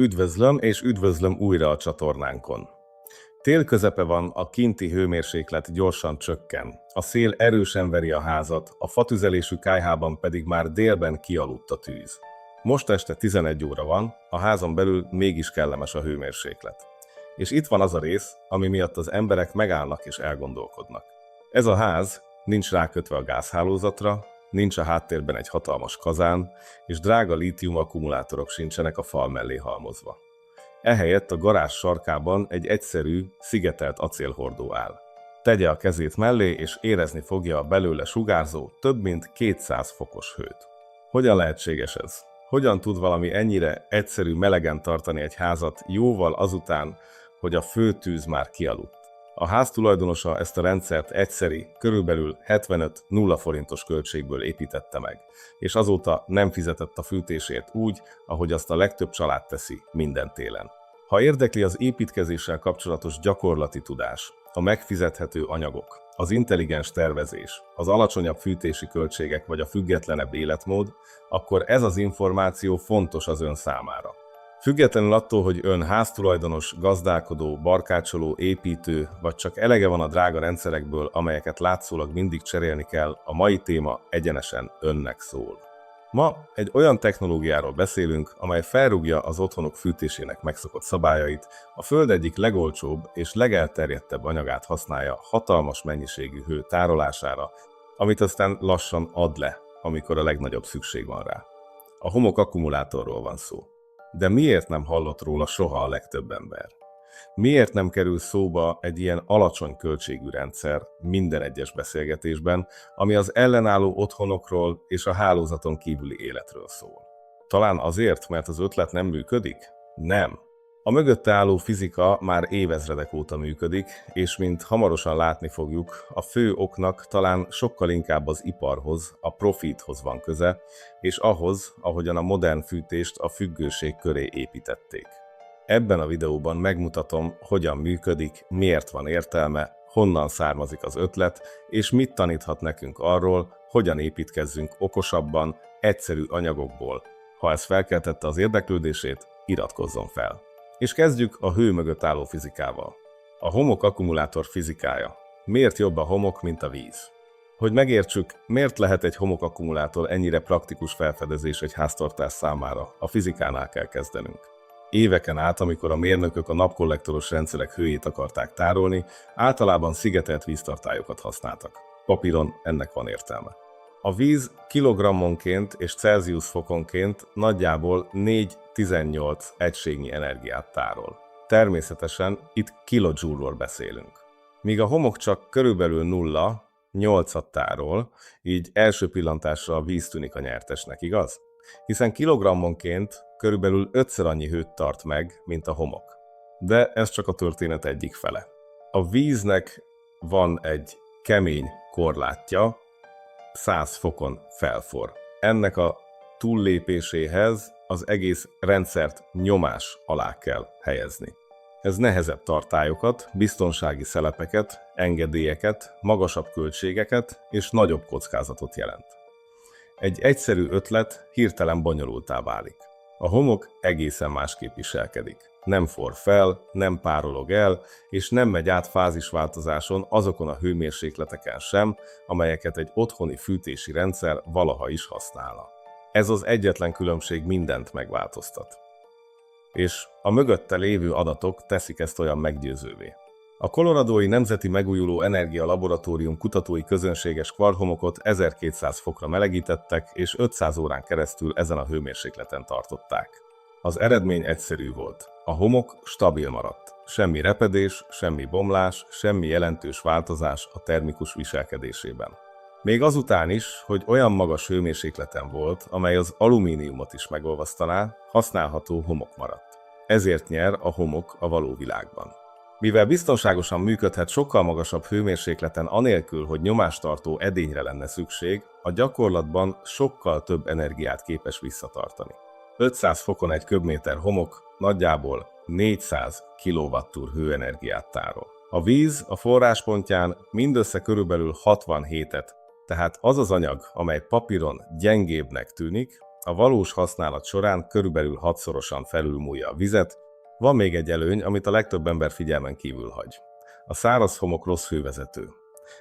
Üdvözlöm és üdvözlöm újra a csatornánkon. Tél közepe van, a kinti hőmérséklet gyorsan csökken. A szél erősen veri a házat, a fatüzelésű kályhában pedig már délben kialudt a tűz. Most este 11 óra van, a házon belül mégis kellemes a hőmérséklet. És itt van az a rész, ami miatt az emberek megállnak és elgondolkodnak. Ez a ház nincs rákötve a gázhálózatra, nincs a háttérben egy hatalmas kazán, és drága lítium akkumulátorok sincsenek a fal mellé halmozva. Ehelyett a garázs sarkában egy egyszerű, szigetelt acélhordó áll. Tegye a kezét mellé, és érezni fogja a belőle sugárzó több mint 200 fokos hőt. Hogyan lehetséges ez? Hogyan tud valami ennyire egyszerű melegen tartani egy házat jóval azután, hogy a főtűz már kialudt? A ház tulajdonosa ezt a rendszert egyszeri, körülbelül 75-0 forintos költségből építette meg, és azóta nem fizetett a fűtésért úgy, ahogy azt a legtöbb család teszi minden télen. Ha érdekli az építkezéssel kapcsolatos gyakorlati tudás, a megfizethető anyagok, az intelligens tervezés, az alacsonyabb fűtési költségek vagy a függetlenebb életmód, akkor ez az információ fontos az ön számára. Függetlenül attól, hogy ön háztulajdonos, gazdálkodó, barkácsoló, építő, vagy csak elege van a drága rendszerekből, amelyeket látszólag mindig cserélni kell, a mai téma egyenesen önnek szól. Ma egy olyan technológiáról beszélünk, amely felrúgja az otthonok fűtésének megszokott szabályait, a Föld egyik legolcsóbb és legelterjedtebb anyagát használja hatalmas mennyiségű hő tárolására, amit aztán lassan ad le, amikor a legnagyobb szükség van rá. A homok akkumulátorról van szó. De miért nem hallott róla soha a legtöbb ember? Miért nem kerül szóba egy ilyen alacsony költségű rendszer minden egyes beszélgetésben, ami az ellenálló otthonokról és a hálózaton kívüli életről szól? Talán azért, mert az ötlet nem működik? Nem. A mögötte álló fizika már évezredek óta működik, és mint hamarosan látni fogjuk, a fő oknak talán sokkal inkább az iparhoz, a profithoz van köze, és ahhoz, ahogyan a modern fűtést a függőség köré építették. Ebben a videóban megmutatom, hogyan működik, miért van értelme, honnan származik az ötlet, és mit taníthat nekünk arról, hogyan építkezzünk okosabban, egyszerű anyagokból. Ha ez felkeltette az érdeklődését, iratkozzon fel. És kezdjük a hő mögött álló fizikával. A homok akkumulátor fizikája. Miért jobb a homok, mint a víz? Hogy megértsük, miért lehet egy homok akkumulátor ennyire praktikus felfedezés egy háztartás számára, a fizikánál kell kezdenünk. Éveken át, amikor a mérnökök a napkollektoros rendszerek hőjét akarták tárolni, általában szigetelt víztartályokat használtak. Papíron ennek van értelme. A víz kilogrammonként és Celsius fokonként nagyjából 4-18 egységnyi energiát tárol. Természetesen itt kilojoule-ról beszélünk. Míg a homok csak körülbelül 0,8-at tárol, így első pillantásra a víz tűnik a nyertesnek, igaz? Hiszen kilogrammonként körülbelül 5-szer annyi hőt tart meg, mint a homok. De ez csak a történet egyik fele. A víznek van egy kemény korlátja, 100 fokon felforr. Ennek a túllépéséhez az egész rendszert nyomás alá kell helyezni. Ez nehezebb tartályokat, biztonsági szelepeket, engedélyeket, magasabb költségeket és nagyobb kockázatot jelent. Egy egyszerű ötlet hirtelen bonyolultá válik. A homok egészen másképp viselkedik. Nem forr fel, nem párolog el, és nem megy át fázisváltozáson azokon a hőmérsékleteken sem, amelyeket egy otthoni fűtési rendszer valaha is használna. Ez az egyetlen különbség mindent megváltoztat. És a mögötte lévő adatok teszik ezt olyan meggyőzővé. A Coloradói Nemzeti Megújuló Energia Laboratórium kutatói közönséges kvarkhomokot 1200 fokra melegítettek, és 500 órán keresztül ezen a hőmérsékleten tartották. Az eredmény egyszerű volt. A homok stabil maradt. Semmi repedés, semmi bomlás, semmi jelentős változás a termikus viselkedésében. Még azután is, hogy olyan magas hőmérsékleten volt, amely az alumíniumot is megolvasztaná, használható homok maradt. Ezért nyer a homok a való világban. Mivel biztonságosan működhet sokkal magasabb hőmérsékleten anélkül, hogy nyomástartó edényre lenne szükség, a gyakorlatban sokkal több energiát képes visszatartani. 500 fokon egy köbméter homok nagyjából 400 kWh hőenergiát tárol. A víz a forráspontján mindössze körülbelül 67-et, tehát az az anyag, amely papíron gyengébbnek tűnik, A valós használat során körülbelül 6-szorosan felülmúlja a vizet. Van még egy előny, amit a legtöbb ember figyelmen kívül hagy. A száraz homok rossz hővezető.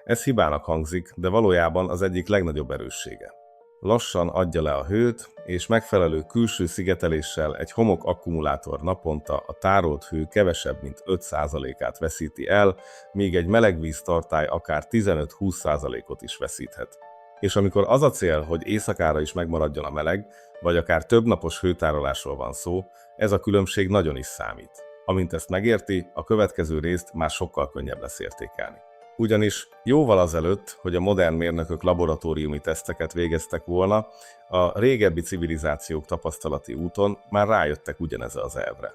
Ez hibának hangzik, de valójában az egyik legnagyobb erőssége. Lassan adja le a hőt, és megfelelő külső szigeteléssel egy homok akkumulátor naponta a tárolt hő kevesebb, mint 5%-át veszíti el, míg egy melegvíztartály akár 15-20%-ot is veszíthet. És amikor az a cél, hogy éjszakára is megmaradjon a meleg, vagy akár több napos hőtárolásról van szó, ez a különbség nagyon is számít. Amint ezt megérti, a következő részt már sokkal könnyebb lesz értékelni. Ugyanis jóval azelőtt, hogy a modern mérnökök laboratóriumi teszteket végeztek volna, a régebbi civilizációk tapasztalati úton már rájöttek ugyanezzel az elvre.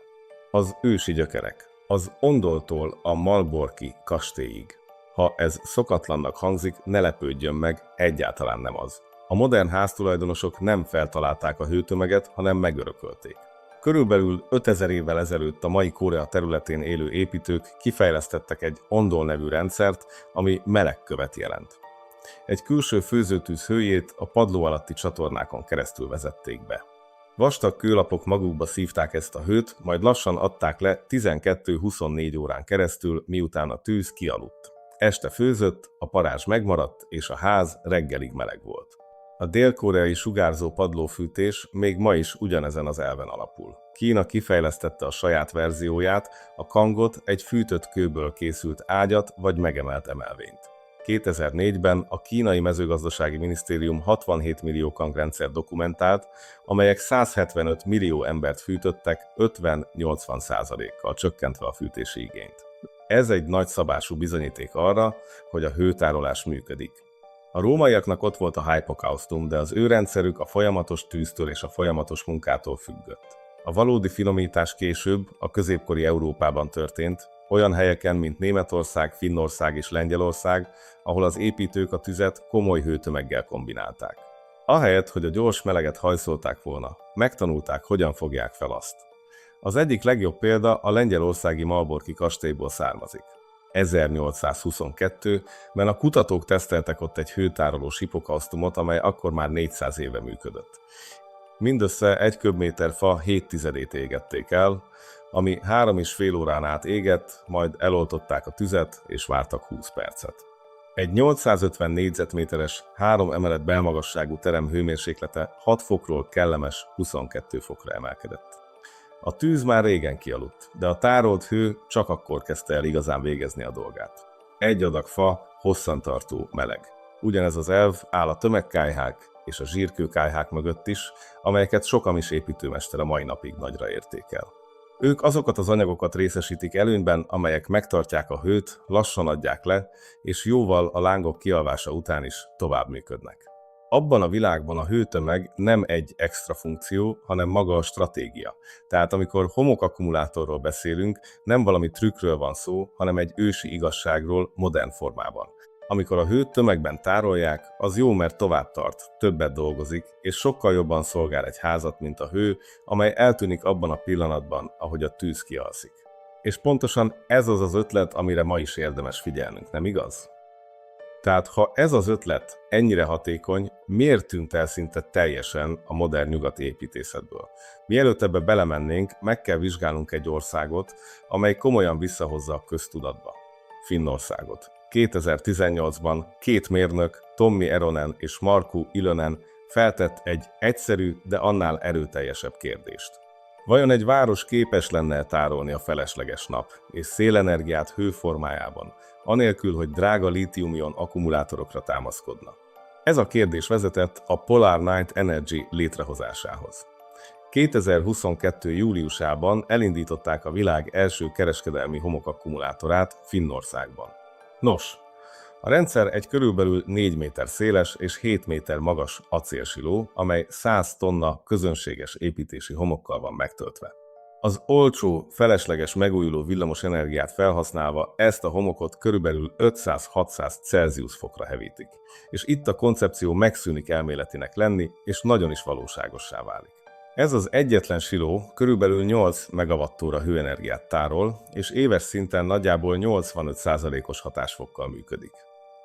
Az ősi gyökerek. Az Ondoltól a Malborki kastélyig. Ha ez szokatlannak hangzik, ne lepődjön meg, egyáltalán nem az. A modern háztulajdonosok nem feltalálták a hőtömeget, hanem megörökölték. Körülbelül 5000 évvel ezelőtt a mai Korea területén élő építők kifejlesztettek egy Ondol nevű rendszert, ami melegkövet jelent. Egy külső főzőtűz hőjét a padló alatti csatornákon keresztül vezették be. Vastag kőlapok magukba szívták ezt a hőt, majd lassan adták le 12-24 órán keresztül, miután a tűz kialudt. Este főzött, a parázs megmaradt, és a ház reggelig meleg volt. A dél-koreai sugárzó padlófűtés még ma is ugyanezen az elven alapul. Kína kifejlesztette a saját verzióját, a kangot, egy fűtött kőből készült ágyat vagy megemelt emelvényt. 2004-ben a kínai mezőgazdasági minisztérium 67 millió kangrendszer dokumentált, amelyek 175 millió embert fűtöttek 50-80%-kal csökkentve a fűtési igényt. Ez egy nagyszabású bizonyíték arra, hogy a hőtárolás működik. A rómaiaknak ott volt a hypokaustum, de az ő rendszerük a folyamatos tűztől és a folyamatos munkától függött. A valódi finomítás később, a középkori Európában történt, olyan helyeken, mint Németország, Finnország és Lengyelország, ahol az építők a tüzet komoly hőtömeggel kombinálták. Ahelyett, hogy a gyors meleget hajszolták volna, megtanulták, hogyan fogják fel azt. Az egyik legjobb példa a lengyelországi Malborki kastélyból származik. 1822-ben a kutatók teszteltek ott egy hőtároló hipokausztumot, amely akkor már 400 éve működött. Mindössze 1 köbméter fa 7/10-ét égették el, ami 3,5 órán át égett, majd eloltották a tüzet és vártak 20 percet. Egy 850 négyzetméteres, 3 emelet belmagasságú terem hőmérséklete 6 fokról kellemes 22 fokra emelkedett. A tűz már régen kialudt, de a tárolt hő csak akkor kezdte el igazán végezni a dolgát. Egy adag fa, hosszantartó meleg. Ugyanez az elv áll a tömegkályhák és a zsírkőkályhák mögött is, amelyeket sok hamis építőmester a mai napig nagyra értékel. Ők azokat az anyagokat részesítik előnyben, amelyek megtartják a hőt, lassan adják le, és jóval a lángok kialvása után is tovább működnek. Abban a világban a hőtömeg nem egy extra funkció, hanem maga a stratégia. Tehát amikor homokakkumulátorról beszélünk, nem valami trükkről van szó, hanem egy ősi igazságról modern formában. Amikor a hőt tömegben tárolják, az jó, mert tovább tart, többet dolgozik, és sokkal jobban szolgál egy házat, mint a hő, amely eltűnik abban a pillanatban, ahogy a tűz kialszik. És pontosan ez az az ötlet, amire ma is érdemes figyelnünk, nem igaz? Tehát ha ez az ötlet ennyire hatékony, miért tűnt el szinte teljesen a modern nyugati építészetből? Mielőtt ebbe belemennénk, meg kell vizsgálnunk egy országot, amely komolyan visszahozza a köztudatba. Finnországot. 2018-ban 2 mérnök, Tommi Eronen és Markku Ylönen feltett egy egyszerű, de annál erőteljesebb kérdést. Vajon egy város képes lenne tárolni a felesleges nap és szélenergiát hőformájában, anélkül, hogy drága lítium-ion akkumulátorokra támaszkodna? Ez a kérdés vezetett a Polar Night Energy létrehozásához. 2022. júliusában elindították a világ első kereskedelmi homokakkumulátorát Finnországban. Nos, a rendszer egy körülbelül 4 méter széles és 7 méter magas acélsiló, amely 100 tonna közönséges építési homokkal van megtöltve. Az olcsó, felesleges megújuló villamos energiát felhasználva ezt a homokot körülbelül 500-600 Celsius fokra hevítik. És itt a koncepció megszűnik elméletinek lenni, és nagyon is valóságossá válik. Ez az egyetlen siló körülbelül 8 megawattóra hőenergiát tárol, és éves szinten nagyjából 85%-os hatásfokkal működik.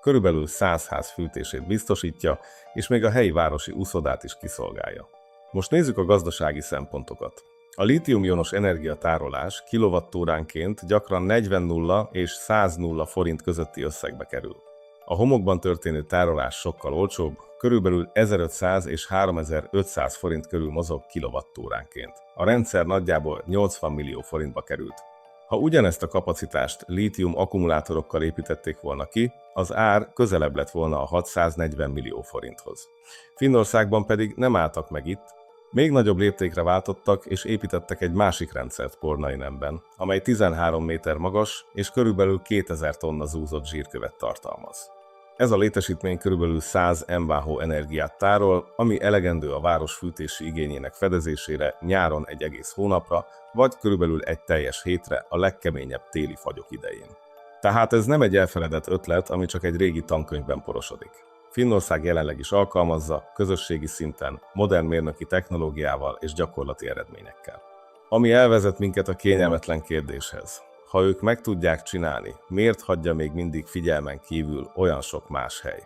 Körülbelül 100 ház fűtését biztosítja, és még a helyi városi uszodát is kiszolgálja. Most nézzük a gazdasági szempontokat. A lítium-ionos energiatárolás kilovattóránként gyakran 40 nulla és 100 nulla forint közötti összegbe kerül. A homokban történő tárolás sokkal olcsóbb, körülbelül 1500 és 3500 forint körül mozog kilovattóránként. A rendszer nagyjából 80 millió forintba került. Ha ugyanezt a kapacitást lítium akkumulátorokkal építették volna ki, az ár közelebb lett volna a 640 millió forinthoz. Finnországban pedig nem álltak meg itt, még nagyobb léptékre váltottak és építettek egy másik rendszert Pornainenben, amely 13 méter magas és körülbelül 2000 tonna zúzott zsírkövet tartalmaz. Ez a létesítmény körülbelül 100 MWh energiát tárol, ami elegendő a város fűtési igényének fedezésére nyáron egy egész hónapra, vagy körülbelül egy teljes hétre a legkeményebb téli fagyok idején. Tehát ez nem egy elfeledett ötlet, ami csak egy régi tankönyvben porosodik. Finnország jelenleg is alkalmazza, közösségi szinten, modern mérnöki technológiával és gyakorlati eredményekkel. Ami elvezet minket a kényelmetlen kérdéshez. Ha ők meg tudják csinálni, miért hagyja még mindig figyelmen kívül olyan sok más hely?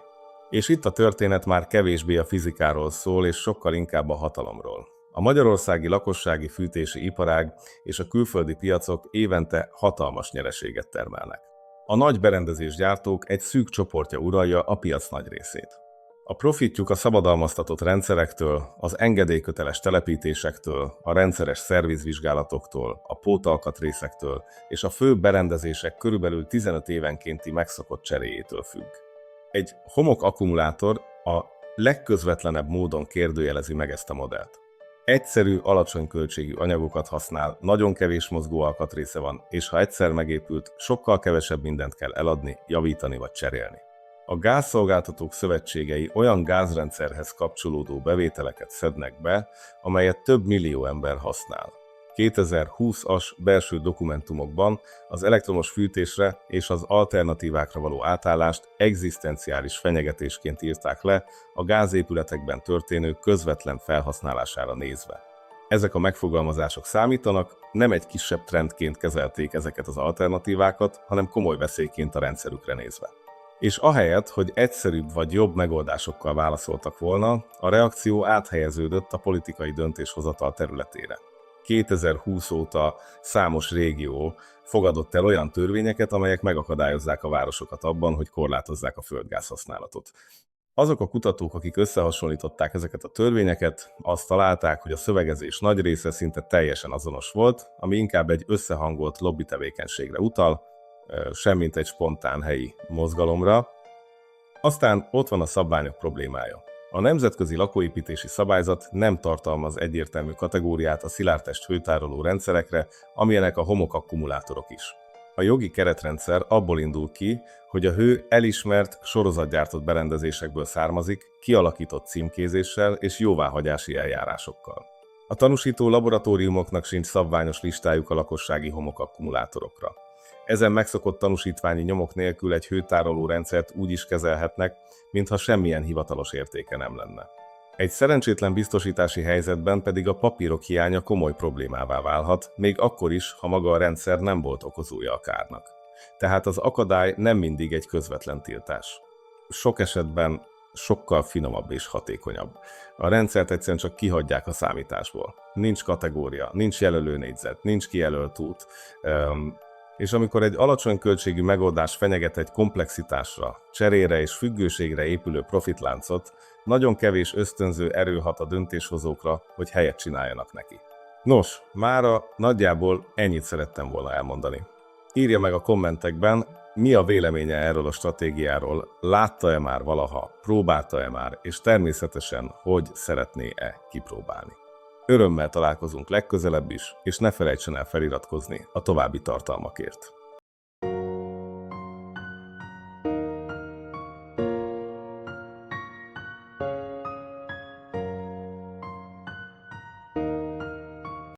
És itt a történet már kevésbé a fizikáról szól, és sokkal inkább a hatalomról. A magyarországi lakossági fűtési iparág és a külföldi piacok évente hatalmas nyereséget termelnek. A nagy berendezésgyártók egy szűk csoportja uralja a piac nagy részét. A profitjuk a szabadalmaztatott rendszerektől, az engedélyköteles telepítésektől, a rendszeres szervizvizsgálatoktól, a pótalkatrészektől és a fő berendezések körülbelül 15 évenkénti megszokott cseréjétől függ. Egy homok akkumulátor a legközvetlenebb módon kérdőjelezi meg ezt a modellt. Egyszerű, alacsony költségű anyagokat használ, nagyon kevés mozgó alkatrésze van, és ha egyszer megépült, sokkal kevesebb mindent kell eladni, javítani vagy cserélni. A gázszolgáltatók szövetségei olyan gázrendszerhez kapcsolódó bevételeket szednek be, amelyet több millió ember használ. 2020-as belső dokumentumokban az elektromos fűtésre és az alternatívákra való átállást egzisztenciális fenyegetésként írták le a gázépületekben történő közvetlen felhasználására nézve. Ezek a megfogalmazások számítanak, nem egy kisebb trendként kezelték ezeket az alternatívákat, hanem komoly veszélyként a rendszerükre nézve. És ahelyett, hogy egyszerűbb vagy jobb megoldásokkal válaszoltak volna, a reakció áthelyeződött a politikai döntéshozatal területére. 2020 óta számos régió fogadott el olyan törvényeket, amelyek megakadályozzák a városokat abban, hogy korlátozzák a földgáz használatot. Azok a kutatók, akik összehasonlították ezeket a törvényeket, azt találták, hogy a szövegezés nagy része szinte teljesen azonos volt, ami inkább egy összehangolt lobby tevékenységre utal, semmint egy spontán helyi mozgalomra. Aztán ott van a szabványok problémája. A nemzetközi lakóépítési szabályzat nem tartalmaz egyértelmű kategóriát a szilárdtest hőtároló rendszerekre, amilyenek a homokakkumulátorok is. A jogi keretrendszer abból indul ki, hogy a hő elismert, sorozatgyártott berendezésekből származik, kialakított címkézéssel és jóváhagyási eljárásokkal. A tanúsító laboratóriumoknak sincs szabványos listájuk a lakossági homokakkumulátorokra. Ezen megszokott tanúsítványi nyomok nélkül egy hőtároló rendszert úgy is kezelhetnek, mintha semmilyen hivatalos értéke nem lenne. Egy szerencsétlen biztosítási helyzetben pedig a papírok hiánya komoly problémává válhat, még akkor is, ha maga a rendszer nem volt okozója a kárnak. Tehát az akadály nem mindig egy közvetlen tiltás. Sok esetben sokkal finomabb és hatékonyabb. A rendszert egyszerűen csak kihagyják a számításból. Nincs kategória, nincs jelölőnégyzet, nincs kijelölt út. És amikor egy alacsony költségű megoldás fenyeget egy komplexitásra, cserére és függőségre épülő profitláncot, nagyon kevés ösztönző erő hat a döntéshozókra, hogy helyet csináljanak neki. Nos, mára nagyjából ennyit szerettem volna elmondani. Írja meg a kommentekben, mi a véleménye erről a stratégiáról, látta-e már valaha, próbálta-e már, és természetesen, hogy szeretné-e kipróbálni. Örömmel találkozunk legközelebb is, és ne felejtsen el feliratkozni a további tartalmakért.